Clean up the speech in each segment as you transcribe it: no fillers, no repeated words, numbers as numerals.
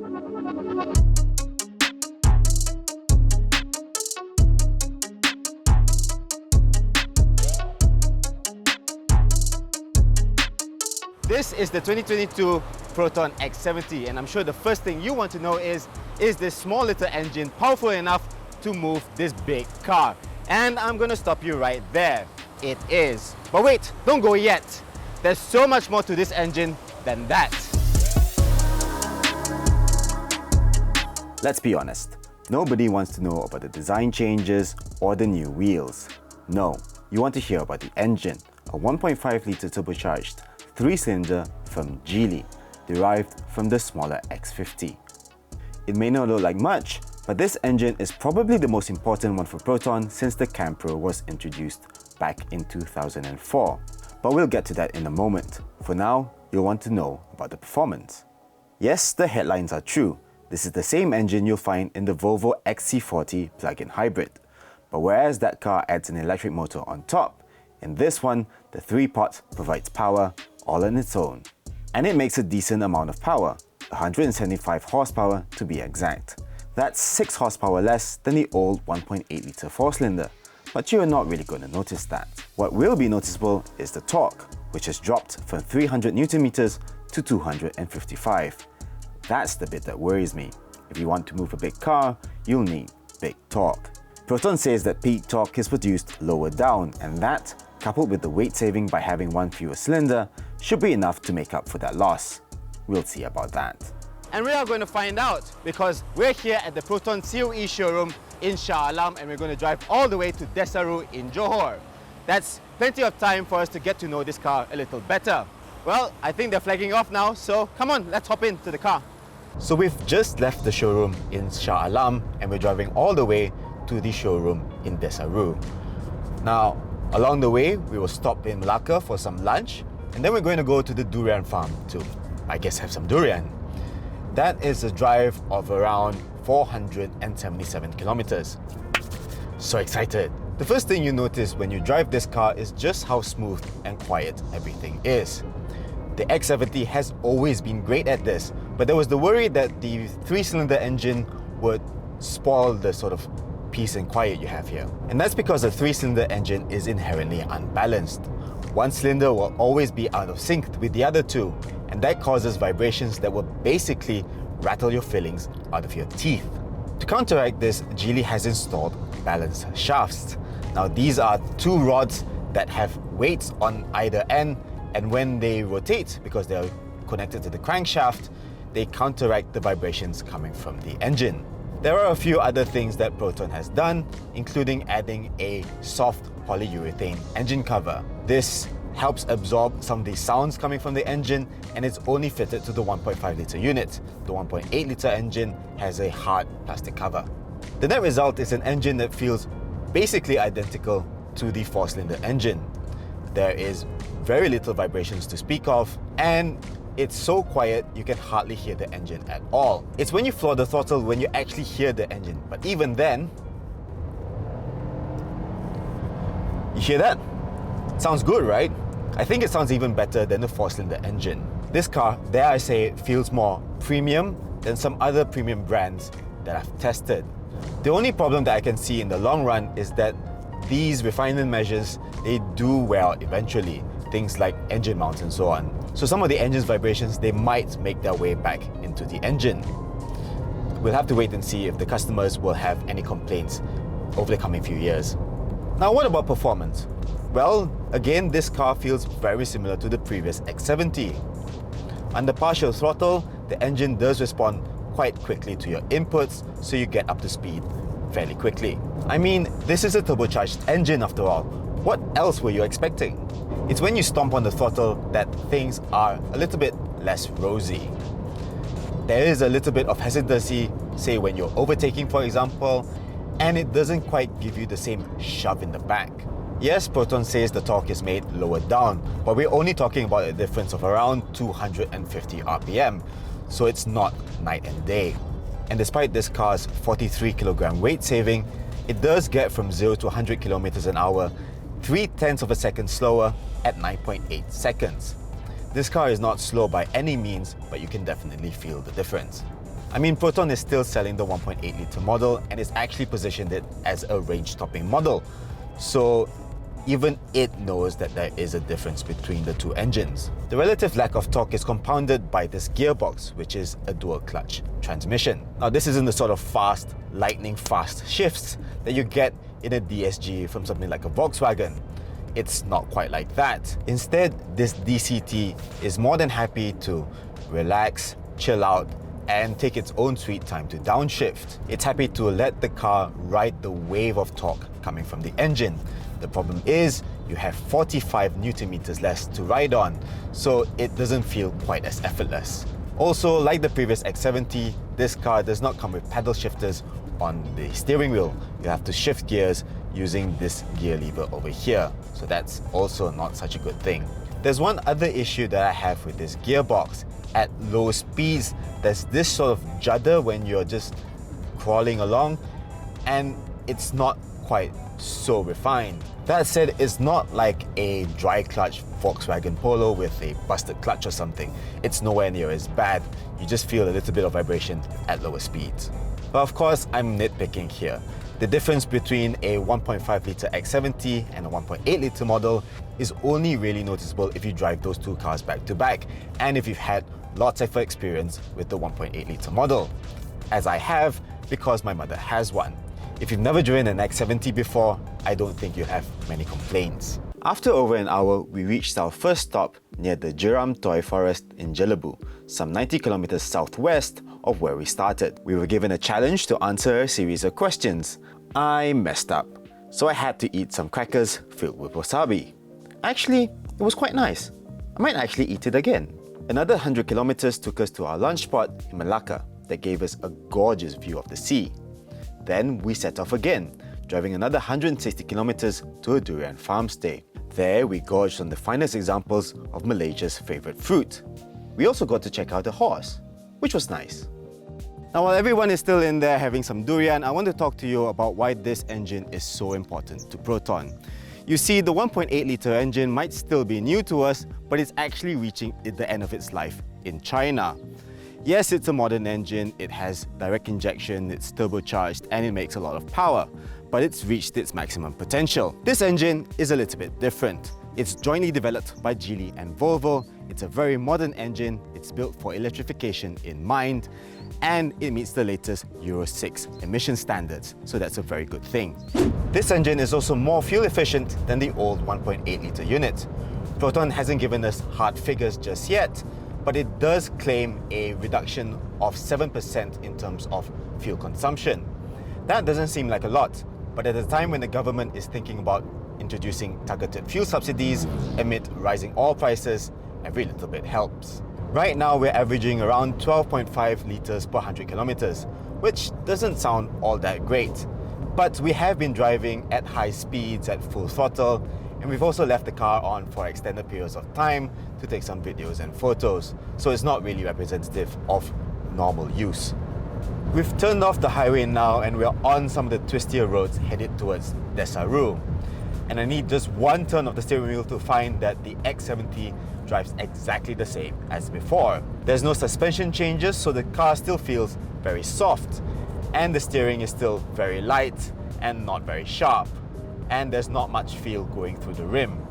This is the 2022 Proton X70, and I'm sure the first thing you want to know is this small little engine powerful enough to move this big car? And I'm going to stop you right there. It is. But wait, don't go yet. There's so much more to this engine than that. Let's be honest, nobody wants to know about the design changes or the new wheels. No, you want to hear about the engine, a 1.5-litre turbocharged 3-cylinder from Geely, derived from the smaller X50. It may not look like much, but this engine is probably the most important one for Proton since the Cam Pro was introduced back in 2004. But we'll get to that in a moment. For now, you'll want to know about the performance. Yes, the headlines are true. This is the same engine you'll find in the Volvo XC40 plug-in hybrid. But whereas that car adds an electric motor on top, in this one, the 3-pot provides power all on its own. And it makes a decent amount of power, 175 horsepower to be exact. That's 6 horsepower less than the old 1.8-litre 4-cylinder, but you're not really going to notice that. What will be noticeable is the torque, which has dropped from 300 Nm to 255. That's the bit that worries me. If you want to move a big car, you'll need big torque. Proton says that peak torque is produced lower down, and that, coupled with the weight saving by having one fewer cylinder, should be enough to make up for that loss. We'll see about that. And we are going to find out, because we're here at the Proton COE showroom in Shah Alam, and we're going to drive all the way to Desaru in Johor. That's plenty of time for us to get to know this car a little better. Well, I think they're flagging off now, so come on, let's hop into the car. So we've just left the showroom in Shah Alam, and we're driving all the way to the showroom in Desaru. Now, along the way, we will stop in Malacca for some lunch, and then we're going to go to the durian farm to, I guess, have some durian. That is a drive of around 477 kilometers. So excited! The first thing you notice when you drive this car is just how smooth and quiet everything is. The X70 has always been great at this, but there was the worry that the 3-cylinder engine would spoil the sort of peace and quiet you have here. And that's because the 3-cylinder engine is inherently unbalanced. One cylinder will always be out of sync with the other two, and that causes vibrations that will basically rattle your fillings out of your teeth. To counteract this, Geely has installed balance shafts. Now these are 2 rods that have weights on either end, and when they rotate, because they are connected to the crankshaft, they counteract the vibrations coming from the engine. There are a few other things that Proton has done, including adding a soft polyurethane engine cover. This helps absorb some of the sounds coming from the engine, and it's only fitted to the 1.5-litre unit. The 1.8-litre engine has a hard plastic cover. The net result is an engine that feels basically identical to the 4-cylinder engine. There is very little vibrations to speak of, and it's so quiet you can hardly hear the engine at all. It's when you floor the throttle when you actually hear the engine, but even then, you hear that? Sounds good, right? I think it sounds even better than the 4-cylinder engine. This car, dare I say, feels more premium than some other premium brands that I've tested. The only problem that I can see in the long run is that these refinement measures, they do well eventually. Things like engine mounts and so on. So some of the engine's vibrations, they might make their way back into the engine. We'll have to wait and see if the customers will have any complaints over the coming few years. Now, what about performance? Well, again, this car feels very similar to the previous X70. Under partial throttle, the engine does respond quite quickly to your inputs, so you get up to speed fairly quickly. I mean, this is a turbocharged engine after all. What else were you expecting? It's when you stomp on the throttle that things are a little bit less rosy. There is a little bit of hesitancy, say when you're overtaking for example, and it doesn't quite give you the same shove in the back. Yes, Proton says the torque is made lower down, but we're only talking about a difference of around 250 RPM, so it's not night and day. And despite this car's 43 kilogram weight saving, it does get from 0 to 100 kilometers an hour 0.3 of a second slower at 9.8 seconds. This car is not slow by any means, but you can definitely feel the difference. I mean, Proton is still selling the 1.8 litre model and it's actually positioned it as a range-topping model. So even it knows that there is a difference between the two engines. The relative lack of torque is compounded by this gearbox, which is a dual clutch transmission. Now, this isn't the sort of fast, lightning fast shifts that you get in a DSG from something like a Volkswagen. It's not quite like that. Instead, this DCT is more than happy to relax, chill out, and take its own sweet time to downshift. It's happy to let the car ride the wave of torque coming from the engine. The problem is you have 45 Newton meters less to ride on, so it doesn't feel quite as effortless. Also, like the previous X70, this car does not come with paddle shifters on the steering wheel. You have to shift gears using this gear lever over here, so that's also not such a good thing. There's one other issue that I have with this gearbox. At low speeds, there's this sort of judder when you're just crawling along, and it's not quite so refined. That said, it's not like a dry clutch Volkswagen Polo with a busted clutch or something. It's nowhere near as bad. You just feel a little bit of vibration at lower speeds. But of course, I'm nitpicking here. The difference between a 1.5 litre X70 and a 1.8 litre model is only really noticeable if you drive those two cars back to back and if you've had lots of experience with the 1.8 litre model, as I have because my mother has one. If you've never driven an X70 before, I don't think you'll have many complaints. After over an hour, we reached our first stop near the Jeram Toy Forest in Jelebu, some 90 kilometers southwest of where we started. We were given a challenge to answer a series of questions. I messed up, so I had to eat some crackers filled with wasabi. Actually, it was quite nice. I might actually eat it again. Another 100 kilometers took us to our lunch spot in Malacca that gave us a gorgeous view of the sea. Then we set off again, driving another 160 kilometers to a durian farm stay. There we gorged on the finest examples of Malaysia's favourite fruit. We also got to check out a horse, which was nice. Now, while everyone is still in there having some durian, I want to talk to you about why this engine is so important to Proton. You see, the 1.8 litre engine might still be new to us, but it's actually reaching the end of its life in China. Yes, it's a modern engine, it has direct injection, it's turbocharged, and it makes a lot of power, but it's reached its maximum potential. This engine is a little bit different. It's jointly developed by Geely and Volvo. It's a very modern engine, it's built for electrification in mind, and it meets the latest Euro 6 emission standards, so that's a very good thing. This engine is also more fuel efficient than the old 1.8 litre unit. Proton hasn't given us hard figures just yet, but it does claim a reduction of 7% in terms of fuel consumption. That doesn't seem like a lot, but at a time when the government is thinking about introducing targeted fuel subsidies amid rising oil prices, every little bit helps. Right now, we're averaging around 12.5 litres per 100 kilometers, which doesn't sound all that great. But we have been driving at high speeds at full throttle, and we've also left the car on for extended periods of time to take some videos and photos, so it's not really representative of normal use. We've turned off the highway now and we're on some of the twistier roads headed towards Desaru. And I need just one turn of the steering wheel to find that the X70 drives exactly the same as before. There's no suspension changes, so the car still feels very soft, and the steering is still very light and not very sharp, and there's not much feel going through the rim.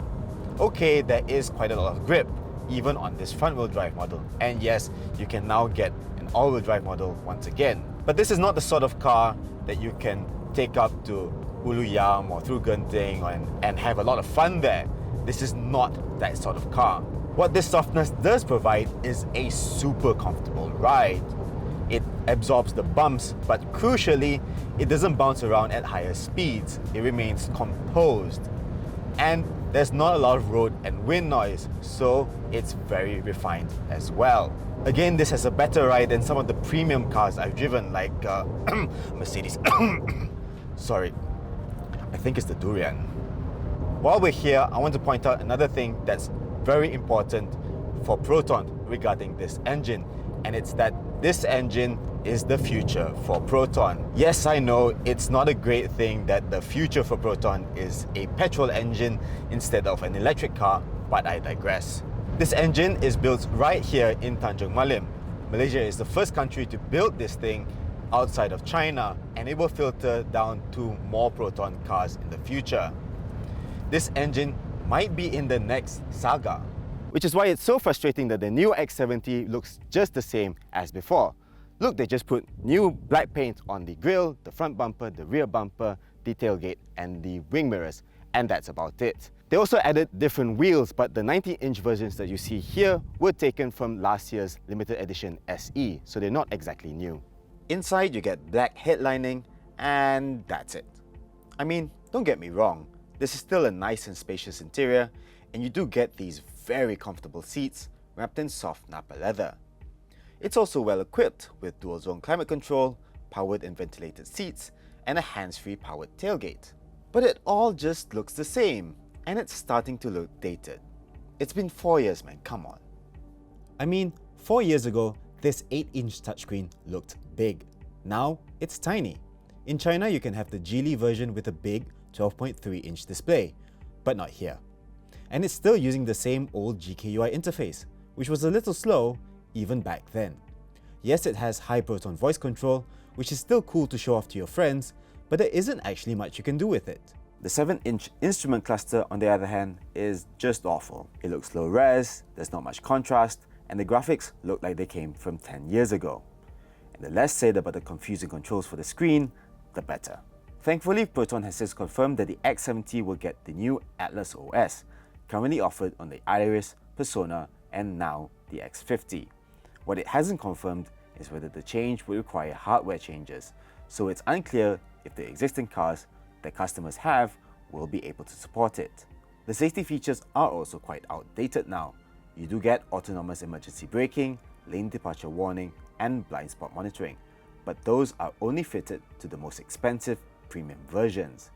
Okay, there is quite a lot of grip, even on this front-wheel drive model, and yes, you can now get an all-wheel drive model once again. But this is not the sort of car that you can take up to Ulu Yam or through Genting and have a lot of fun there. This is not that sort of car. What this softness does provide is a super comfortable ride. It absorbs the bumps, but crucially, it doesn't bounce around at higher speeds. It remains composed. And there's not a lot of road and wind noise, so it's very refined as well. Again, this has a better ride than some of the premium cars I've driven, like Mercedes. Sorry, I think it's the durian. While we're here, I want to point out another thing that's very important for Proton regarding this engine, and it's that this engine is the future for Proton. Yes, I know it's not a great thing that the future for Proton is a petrol engine instead of an electric car, but I digress. This engine is built right here in Tanjung Malim, Malaysia is the first country to build this thing outside of China, and it will filter down to more Proton cars in the future. This engine might be in the next saga, which is why it's so frustrating that the new X70 looks just the same as before. Look, they just put new black paint on the grille, the front bumper, the rear bumper, the tailgate and the wing mirrors, and that's about it. They also added different wheels, but the 90-inch versions that you see here were taken from last year's limited edition SE, so they're not exactly new. Inside you get black headlining, and that's it. I mean, don't get me wrong, this is still a nice and spacious interior, and you do get these very comfortable seats wrapped in soft Napa leather. It's also well equipped with dual zone climate control, powered and ventilated seats, and a hands-free powered tailgate. But it all just looks the same, and it's starting to look dated. It's been 4 years, man, come on. I mean, 4 years ago, this 8-inch touchscreen looked big. Now, it's tiny. In China, you can have the Geely version with a big 12.3-inch display, but not here. And it's still using the same old GKUI interface, which was a little slow even back then. Yes, it has high Proton voice control, which is still cool to show off to your friends, but there isn't actually much you can do with it. The 7-inch instrument cluster, on the other hand, is just awful. It looks low res, there's not much contrast, and the graphics look like they came from 10 years ago. And the less said about the confusing controls for the screen, the better. Thankfully, Proton has since confirmed that the X70 will get the new Atlas OS, currently offered on the Iris, Persona, and now the X50. What it hasn't confirmed is whether the change will require hardware changes, so it's unclear if the existing cars that customers have will be able to support it. The safety features are also quite outdated now. You do get autonomous emergency braking, lane departure warning, and blind spot monitoring, but those are only fitted to the most expensive premium versions.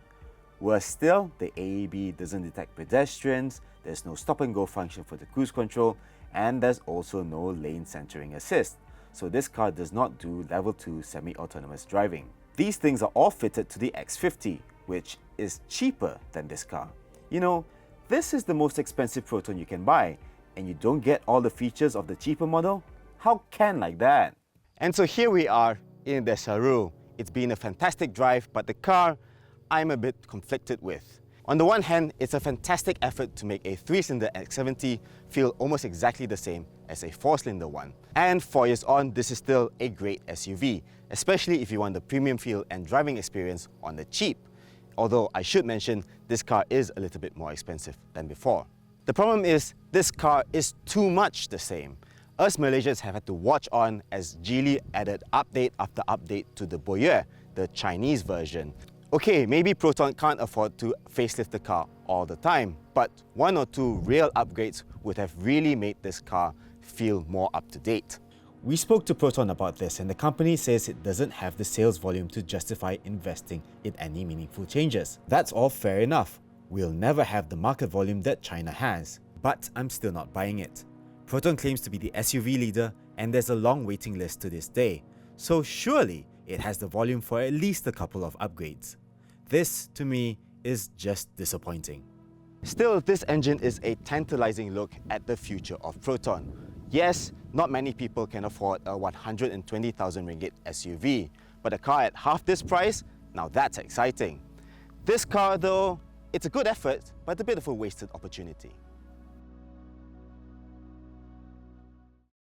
Worse still, the AEB doesn't detect pedestrians, there's no stop and go function for the cruise control, and there's also no lane centering assist, so this car does not do level 2 semi-autonomous driving. These things are all fitted to the X50, which is cheaper than this car. You know, this is the most expensive Proton you can buy, and you don't get all the features of the cheaper model? How can like that? And so here we are in Desaru. It's been a fantastic drive, but the car I'm a bit conflicted with. On the one hand, it's a fantastic effort to make a 3-cylinder X70 feel almost exactly the same as a 4-cylinder one. And 4 years on, this is still a great SUV, especially if you want the premium feel and driving experience on the cheap. Although I should mention, this car is a little bit more expensive than before. The problem is, this car is too much the same. Us Malaysians have had to watch on as Geely added update after update to the Boyue, the Chinese version. Okay, maybe Proton can't afford to facelift the car all the time, but 1 or 2 real upgrades would have really made this car feel more up to date. We spoke to Proton about this, and the company says it doesn't have the sales volume to justify investing in any meaningful changes. That's all fair enough. We'll never have the market volume that China has, but I'm still not buying it. Proton claims to be the SUV leader, and there's a long waiting list to this day, so surely it has the volume for at least a couple of upgrades. This, to me, is just disappointing. Still, this engine is a tantalizing look at the future of Proton. Yes, not many people can afford a 120,000 ringgit SUV, but a car at half this price, now that's exciting. This car though, it's a good effort, but a bit of a wasted opportunity.